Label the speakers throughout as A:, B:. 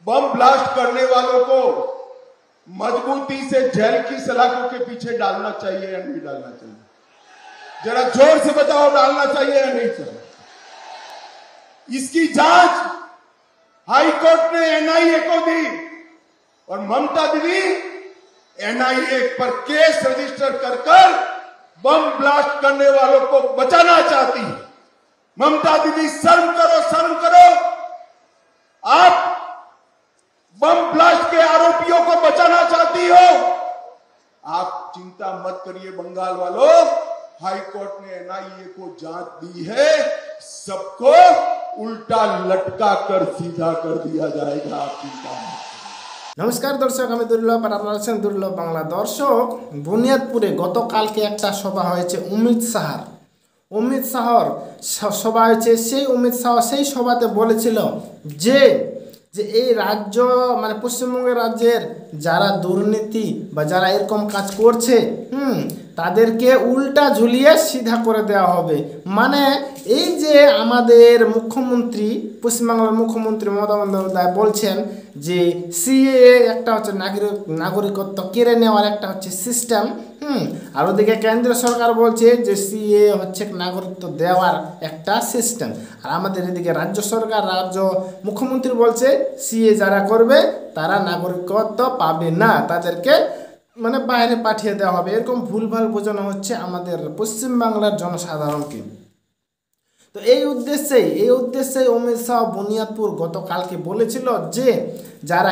A: Bomb blast करने वालों को मजबूती से जेल की सलाखों के पीछे डालना चाहिए या नहीं डालना चाहिए? जरा जोर से बताओ, डालना चाहिए या नहीं चाहिए? इसकी जांच हाई कोर्ट ने एनआईए को दी और ममता दीदी एनआईए पर केस रजिस्टर कर बम ब्लास्ट करने वालों को बचाना चाहती है। ममता दीदी शर्म करो, शर्म करो। आप बम ब्लास्ट के आरोपियों को बचाना चाहती हो। आप चिंता मत करिए बंगाल वालों, हाई कोर्ट ने एनआईए को जांच दी है, सबको उल्टा लटका कर सीधा कर दिया जाएगा। आप चिंता मत।
B: नमस्कार दर्शक, আমি দুর্লভ আর আপনারা আছেন দুর্লভ বাংলা। দর্শক, বুনিয়াদপুরে গতকালকে একটা সভা হয়েছে অমিত শাহর সভা হয়েছে। সেই অমিত শাহ সেই সভাতে বলেছিল যে যে এই রাজ্য মানে পশ্চিমবঙ্গের রাজ্যের যারা দুর্নীতি বা যারা এরকম কাজ করছে তাদেরকে উল্টা ঝুলিয়ে সিধা করে দেওয়া হবে। মানে এই যে আমাদের মুখ্যমন্ত্রী, পশ্চিমবাংলার মুখ্যমন্ত্রী মমতা বন্দ্যোপাধ্যায় বলছেন যে সিএএ একটা হচ্ছে নাগরিকত্ব কেড়ে নেওয়ার একটা হচ্ছে সিস্টেম, আর ওদিকে কেন্দ্রীয় সরকার বলছে যে সিএএ হচ্ছে নাগরিকত্ব দেওয়ার একটা সিস্টেম, আর আমাদের এদিকে রাজ্য সরকার মুখ্যমন্ত্রী বলছে সিএএ যারা করবে তারা নাগরিকত্ব পাবে না, তাদেরকে মানে বাইরে পাঠিয়ে দেওয়া হবে। এরকম ভুলভাল বোঝানো হচ্ছে আমাদের পশ্চিমবাংলার জনসাধারণকে। তো এই উদ্দেশ্যে অমিত শাহ বুনিয়াদপুর গতকালকে বলেছিল যে যারা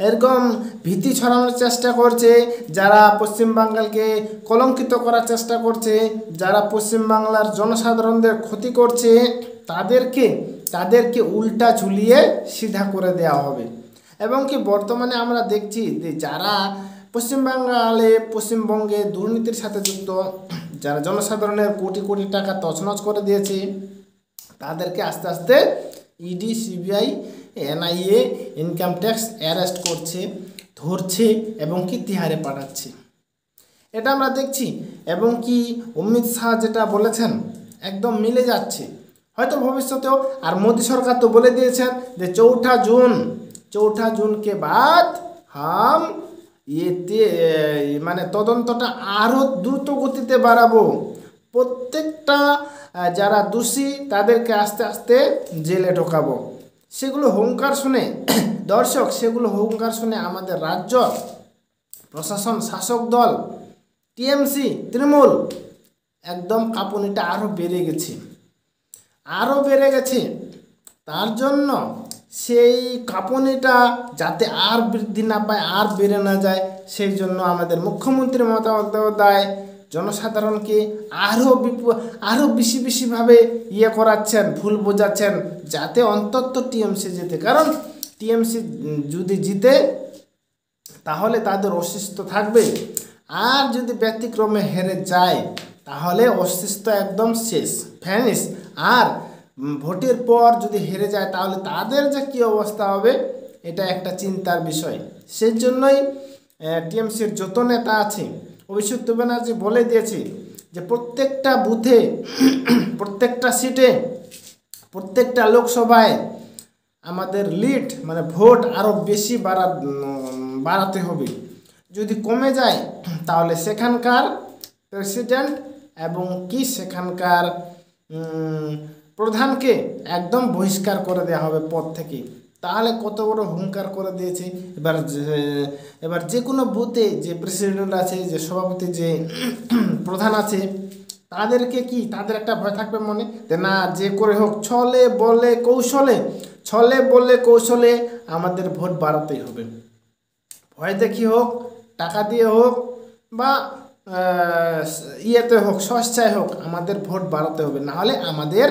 B: এরকম ভীতি ছড়ানোর চেষ্টা করছে, যারা পশ্চিমবাংলাকে কলঙ্কিত করার চেষ্টা করছে, যারা পশ্চিমবাংলার জনসাধারণদের ক্ষতি করছে, তাদেরকে উল্টা ঝুলিয়ে সিধা করে দেওয়া হবে। এবং কি বর্তমানে আমরা দেখছি যে যারা পশ্চিমবঙ্গে দুর্নীতির সাথে যুক্ত, যারা জনসাধারণের কোটি কোটি টাকা তছনছ করে দিয়েছে, তাদেরকে আস্তে আস্তে ED, CBI, NIA, income tax arrest করছে, ধরছে এবং কি তিহারে পাঠাচ্ছে। এটা আমরা দেখছি। এবং কি অমিত শাহ যেটা বলেছেন একদম মিলে যাচ্ছে, হয়তো ভবিষ্যতেও। আর মোদী সরকার তো বলে দিয়েছেন যে 4 জুনকে বাদ হাম মানে তদন্তটা আরও দ্রুত গতিতে বাড়াবো। প্রত্যেকটা যারা দোষী তাদেরকে আস্তে আস্তে জেলে ঢোকাবো। সেগুলো হুঙ্কার শুনে আমাদের রাজ্য প্রশাসন, শাসক দল, টিএমসি, তৃণমূল একদম কাঁপুনিটা আরও বেড়ে গেছে। তার জন্য সেই কাঁপুনিটা যাতে আর বৃদ্ধি না পায়, আর বেড়ে না যায়, সেই জন্য আমাদের মুখ্যমন্ত্রী মমতা বন্দ্যোপাধ্যায় জনসাধারণকে আরও বেশিভাবে করাচ্ছেন, ভুল বোঝাচ্ছেন, যাতে অন্তত টিএমসি জিতে। কারণ টিএমসি যদি জিতে তাহলে তাদের অস্তিত্ব থাকবে, আর যদি ব্যতিক্রমে হেরে যায় তাহলে অস্তিত্ব একদম শেষ, ফ্যানিশ। আর ভোটের পর যদি হেরে যায় তাহলে তাদের যে কী অবস্থা হবে এটা একটা চিন্তার বিষয়। সেই জন্যই টিএমসির যত নেতা আছে, অভিষেক ব্যানার্জি বলে দিয়েছে যে প্রত্যেকটা বুথে, প্রত্যেকটা সিটে, প্রত্যেকটা লোকসভায় আমাদের লিড মানে ভোট আরও বেশি বাড়াতে হবে। যদি কমে যায় তাহলে সেখানকার প্রেসিডেন্ট এবং কি সেখানকার প্রধানকে একদম বহিষ্কার করে দেওয়া হবে পদ থেকে। তাহলে কত বড় হুঙ্কার করে দিয়েছে। এবার যে কোনো বুথে যে প্রেসিডেন্ট আছে, যে সভাপতি, যে প্রধান আছে, তাদের একটা ভয় থাকবে মনে যে না, যে করে হোক ছলে বলে কৌশলে আমাদের ভোট বাড়াতেই হবে। ভয় দেখি হোক, টাকা দিয়ে হোক বা হোক, সস্তায় হোক, আমাদের ভোট বাড়াতে হবে, নাহলে আমাদের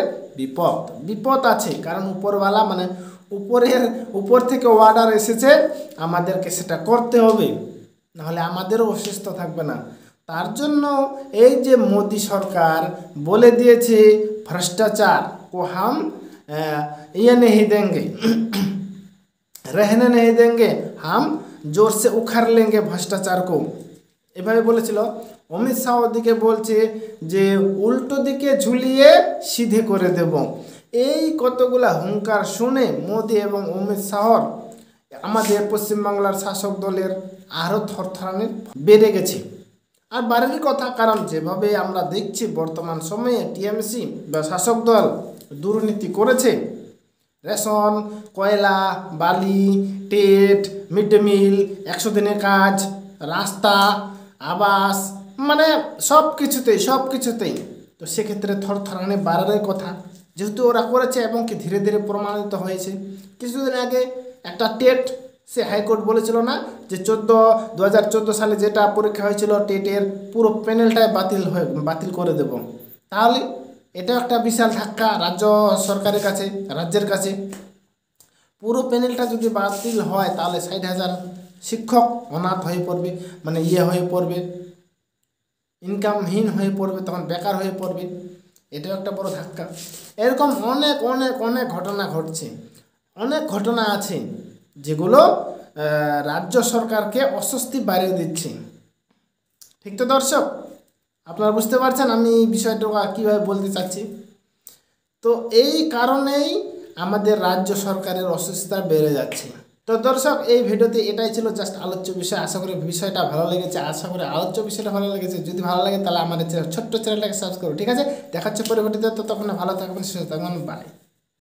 B: বিপদ আছে। কারণ উপরওয়ালা মানে উপর থেকে অর্ডার এসেছে, আমাদেরকে সেটা করতে হবে, নাহলে আমাদেরও অস্তিত্ব থাকবে না। তার জন্য এই যে মোদী সরকার বলে দিয়েছে ভ্রষ্টাচার को हम ये नहीं देंगे, रहने नहीं देंगे, हम जोर से उखाड़ लेंगे भ्रष्टाचार को, এভাবে বলেছিল। অমিত শাহ দিকে বলছে যে উল্টো দিকে ঝুলিয়ে সিধে করে দেব। এই কতগুলা হুঙ্কার শুনে মোদি এবং অমিত শাহর আমাদের পশ্চিমবাংলার শাসক দলের আরও থরথরানি বেড়ে গেছে। আর বাড়ির কথা, কারণ যেভাবে আমরা দেখছি বর্তমান সময়ে টিএমসি বা শাসক দল দুর্নীতি করেছে, রেশন, কয়লা, বালি, টেট, মিড ডে মিল, 100 দিনের কাজ, রাস্তা, আবাস, মানে সব কিছুতেই। তো সেক্ষেত্রে থরথরানি বাড়ার কথা, যেহেতু ওরা করেছে এবং কি ধীরে ধীরে প্রমাণিত হয়েছে। কিছুদিন আগে একটা টেট, সে হাইকোর্ট বলেছিল না যে 2014 সালে যেটা পরীক্ষা হয়েছিল টেটের পুরো প্যানেলটাই বাতিল করে দেব। তাহলে এটা একটা বিশাল ধাক্কা রাজ্য সরকারের কাছে, রাজ্যের কাছে। পুরো প্যানেলটা যদি বাতিল হয় তাহলে 60,000 শিক্ষক অনাথ হয়ে পড়বে, মানে হয়ে পড়বে, ইনকামহীন হয়ে পড়বে, তখন বেকার হয়ে পড়বে। এটাও একটা বড় ধাক্কা। এরকম অনেক অনেক অনেক ঘটনা ঘটছে, অনেক ঘটনা আছে যেগুলো রাজ্য সরকারকে অস্বস্তি বাড়িয়ে দিচ্ছে। ঠিক তো দর্শক, আপনারা বুঝতে পারছেন আমি বিষয়টা কীভাবে বলতে চাচ্ছি। তো এই কারণেই আমাদের রাজ্য সরকারের অস্বস্তিটা বেড়ে যাচ্ছে। তো দর্শক, এই ভিডিওতে এটাই ছিল জাস্ট আলোচ্য বিষয়। আশা করি বিষয়টা ভালো লেগেছে, আশা করি আলোচ্য বিষয়টা ভালো লেগেছে। যদি ভালো লাগে তাহলে আমাদের ছোট্ট চ্যানেলটাকে সাবস্ক্রাইব করুন। ঠিক আছে, দেখাচ্ছে পরবর্তীতে। ততক্ষণ ভালো থাকবেন, সুস্থ থাকবেন, বাই।